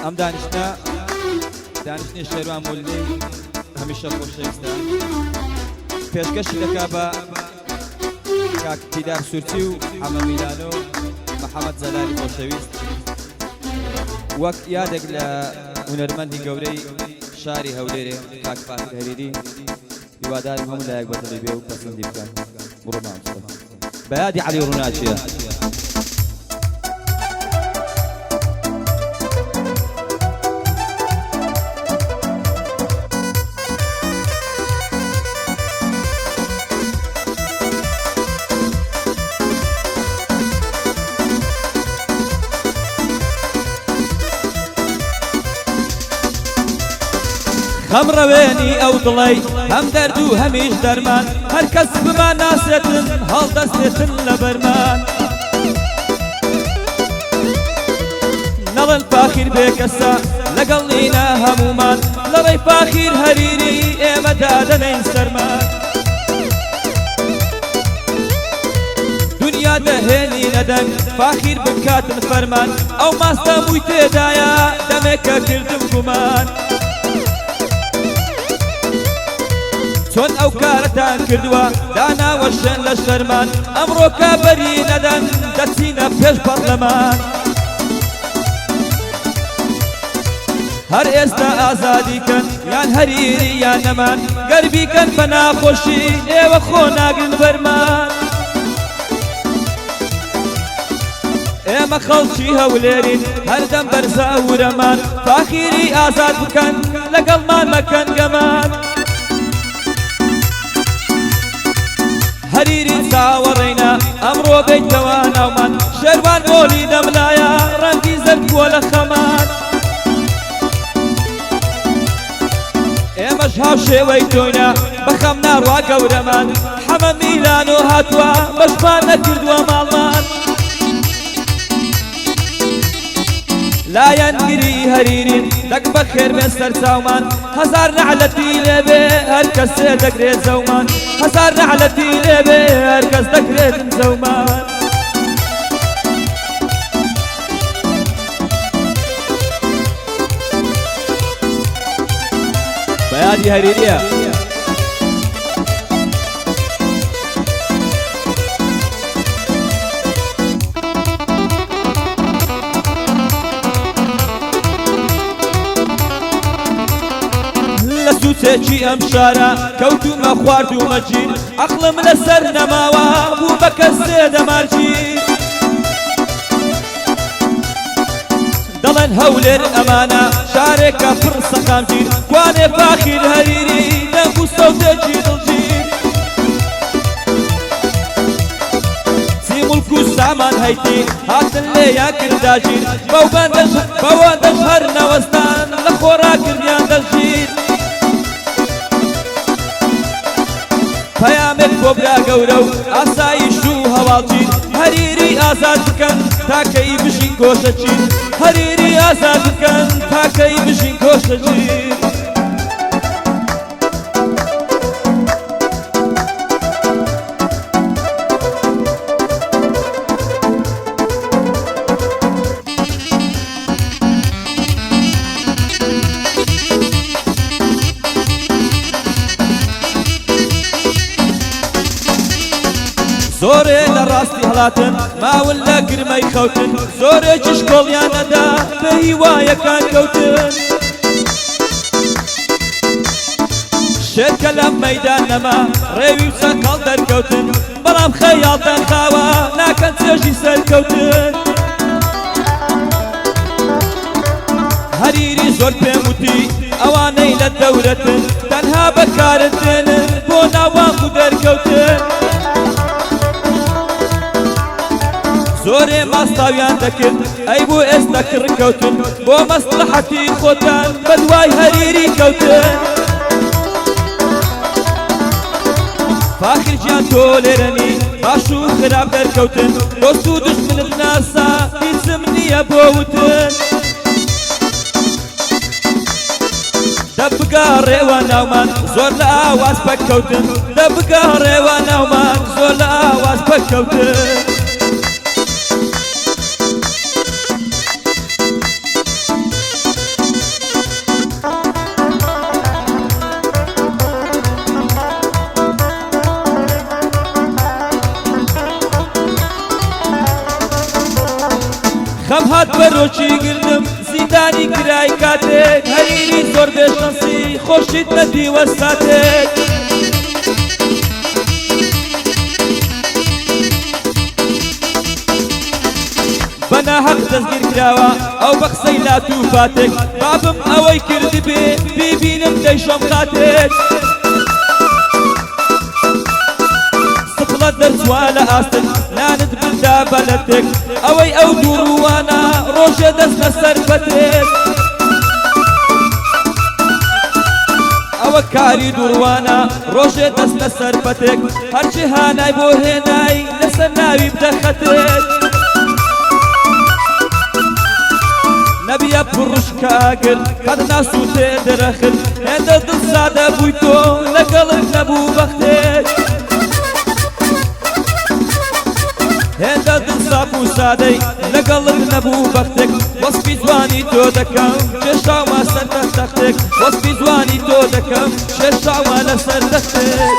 ئەم دانیشتنی شێروان مولێ هەمیشە خۆشەویستە پێشکەشی دەکا بە کاک پیدار سورتی و حەمە میلانۆ محەممەد زەلالی خۆشەویست وەک یادێک لە هونەرمەندی گەورەی شاری هەولێرێ کاک فاتح هەریری هیوادارم هەموو لایەک بەتەڵی بێ و پەسەندی بکەن بڕۆ مامۆستا بە یادی عەلی ڕووناچیە هەم ڕەوێنی ئەو دڵەی هەم دەرد و هەمیش دەرمان هەر کەس بمان ناسێتن هەڵدەستێتن لە بەرمان نەڵێن فاخیر بێ کەسە لەگەڵ نینە هەمومان لەڕێی فاخیر هەریری ئێمەدا دەنین سەرمان دنیا دەهێنی نەدەنگ فاخیر بکاتن فەرمان ئەو ماستە مووی تێدایە دەمێکە کردم گومان چۆن ئەو کارەتان کردووە داناوە شوێن لە شەرمان ئەمڕۆ کابەری نەدەن دەچینە پێش پەرلەمان هەر ئێستا ئازادیکەن یان هەریری یان نەمان گەربیکەن بە ناخۆشی ئێوە خۆ ناگرن بەرمان ئێمە خەڵکی هەولێرین هەردەم بەرزاورەمان فاخیری ئازاد بکەن لەگەڵمان مەکەن گەمان هەریری چاوەڕێینە ئەمڕۆ بێیتەوە ناومان شێروان مۆلی دەملایە ڕەنگی زەرد بووە لە خەمان ئێمەش هاو شێوەی تۆینە بەخەم ناڕوا گەورەمان حەمە میلانۆ هاتووە بەشمان نەکردووە ماڵمان لایەنگیری هەریرین دەک بەخێر بێ سەرچاومان هەزار نەعلەتی لێبێ هەر کەسێ دەگرێت زەومان هەزار نەعلەتی لێبێ هەر کەس دەگرێت زەومان بە یادی هەریریە سوچێکی ئەم شارە کەوتومە خواردومە گیر عەقڵم لەسەر نەماوە بوو بە کەسێ دەمارگیر دەڵێن هەولێر ئەمانە شارێکە پڕ سەقامگیر کوانێ فاخیر هەریری دەنگ و سەودێکی دڵگیر چی موڵک و سامان هەیتی هاتن لێیان کرداگیر بەوەندەش هەر نەوەستان لە خۆراکردیان دەژیر پەیامێک بۆ برا گەورە و ئاسایش و هەواڵگیر هەریری ئازاد بکەن تاکەی بژین گۆشەگیر هەریری ئازاد بکەن تاکەی بژین گۆشەگیر زۆرێ لە ڕاستی هەڵاتن ماون لە گرمەی خەوتن زۆرێکیش کۆڵیان نەدا بە هیوایەکان کەوتن شێرکە لەم مەیدان نەما ڕێوی و سەقاڵ دەرکەوتن بەڵام خەیاڵتان خاوە ناکەن چێژی سەرکەوتن هەریری زۆر پێم وتی ئەوانەی لە دەورەتن تەنها بەکارت دێنن بۆ ناوانگ و دەرکەوتن زۆرێ ماستاویان دەکرد ئەی بۆ ئێستا کڕکەوتن بۆ مەسلحەتی خۆتان بە دوای هەریری کەوتن فاخر گیان تۆ لێرەنی باش و خراپ دەرکەوتن دۆست و دژمنت ناسا هیچم نییە بۆ وتن دەبگەڕێوە ناومان زۆر لە ئاواز پەککەوتن دەبگەڕێوە ناومان زۆر لە ئاواز پەککەوتن خەم هات بەرۆکی گرنم زیندانی کرای کاتێک هەریری زۆر بێشەنسی خۆشیت نەدیوە ساتێک بەناحەق دەستگیر کراوە ئەو بە قسەی لات و فاتێک بابم ئەوەی کردی بێ بیبینم دەیشۆم خاتێک سفڵە دەرچوا لە ئاستن نانت بندا بەلەتێک ئەوەی ئەو دووڕوانە ڕۆژێ دەست لەسەر بەتێک ئەوە کاری دووڕوانە ڕۆژێ دەست لەسەر بەتێک هەرچی هانای بۆ هێنای لەسەر ناوی بدە خەتێک نەبیە پڕشکە ئاگر قەت ناسووتێ دەرەخت هێندە دڵسادە بووی تۆ لەگەڵت نەبوو بەختێک هێندە دڵساف و سادەی لەگەڵت نەبوو بەختێک وەسپی جوانی تۆ دەکەم شێشاومە سەر تەختێک وەسپی جوانی تۆ دەکەم شێشاومە لەسەر تەختێک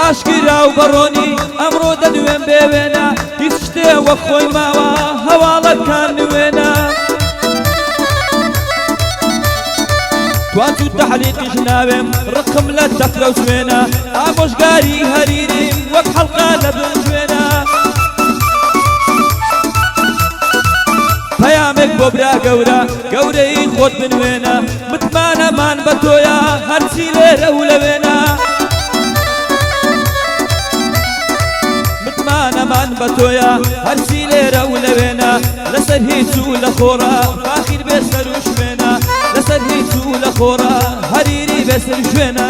ئاشکرا و بەڕۆنی ئەمڕۆ دەدوێن بێوێنە هیچ شتێ وەک خۆی ماوە هەواڵەکان نوێنە توات و تەحلیقیش ناوێم ڕقم لە تەفرە و سوێنە ئامۆژگاری هەریریم وەک حەڵقە لە بن شوێنە پەیامێک بۆ برا گەورە گەورەی خۆت بنوێنە متمانەمان بە تۆیە هەرچی لێرە و لەوێنە متمانەمان بە تۆیە هەرچی لێرە و لەوێنە لەسەر هیچ و لە خۆڕە فاخیر بێسەر و شوێنە لەسەر هیچ و لە خۆڕە هەریری بێسەر شوێنە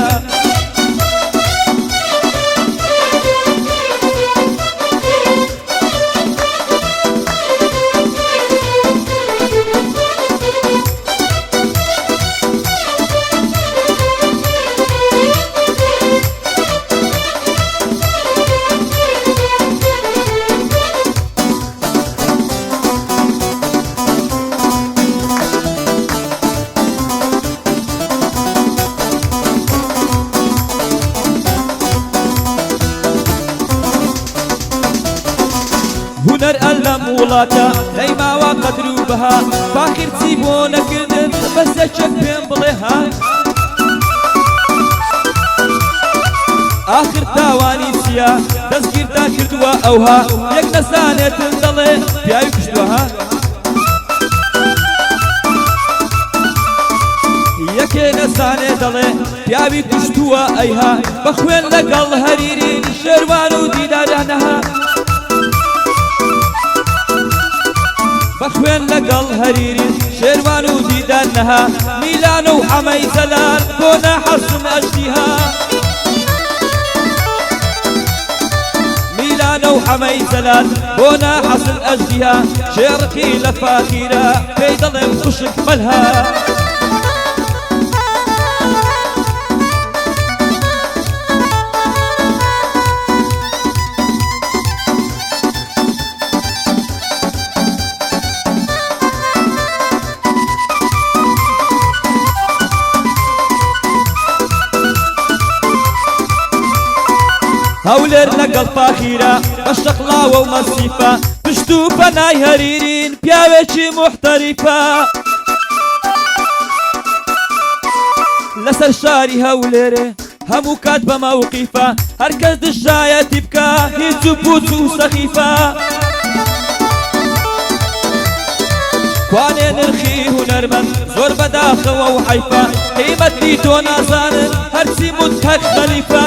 هونەر ئەلەم وڵاتە نەیماوە قەدر و بەها فاخر چی بۆ نەکردن بەسێکێک پێم بڵێ ها ئاخر تاوانی چییە دەستگیردا کردووە ئەوها یەک نەزانێتن دەڵێ پیاوی کوشتووەها یەکێ نەزانێ دەڵێ پیاوی کوشتووە ئەیها بەخوێن لەگەڵ هەریرین شێروان و دیدارانەها بەخوێن لەگەڵ هەریرین شێروان و دیدار نەها میلان و حەمەی زەلال بۆ ناحەسم ئەژدیها میلانە و حەمەی زەلال بۆ ناحەسم ئەژدیها شێڕقی لە فاخیرە پێی دەڵێم خوشک مەلها هەولێر لەگەڵ فاخیرە بە شەقڵاوە و مەسیفە پشت و پەنای هەریرین پیاوێکی موحتەریفە لەسەر شاری هەولێرێ هەموو کات بە مەوقیفە هەرکەس دژایەتی بکە هیچ و پوچ و سەخیفە کوانێ نرخی هونەرمەند زۆر بەداخەوە و حەیفە قیمەتی تۆ نازانن هەرچی متهەک خەلیفە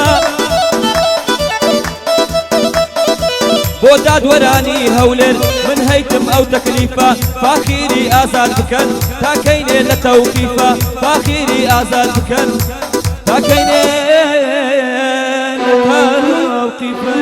بۆ دادوەرانی هەولێر من هەیتم ئەو تەکلیفە فاخیری ئازاد بکەن تاکەینێ لە تەوقیفە فاخیری ئازاد بکەن تاکەینێ لە تەوقیفە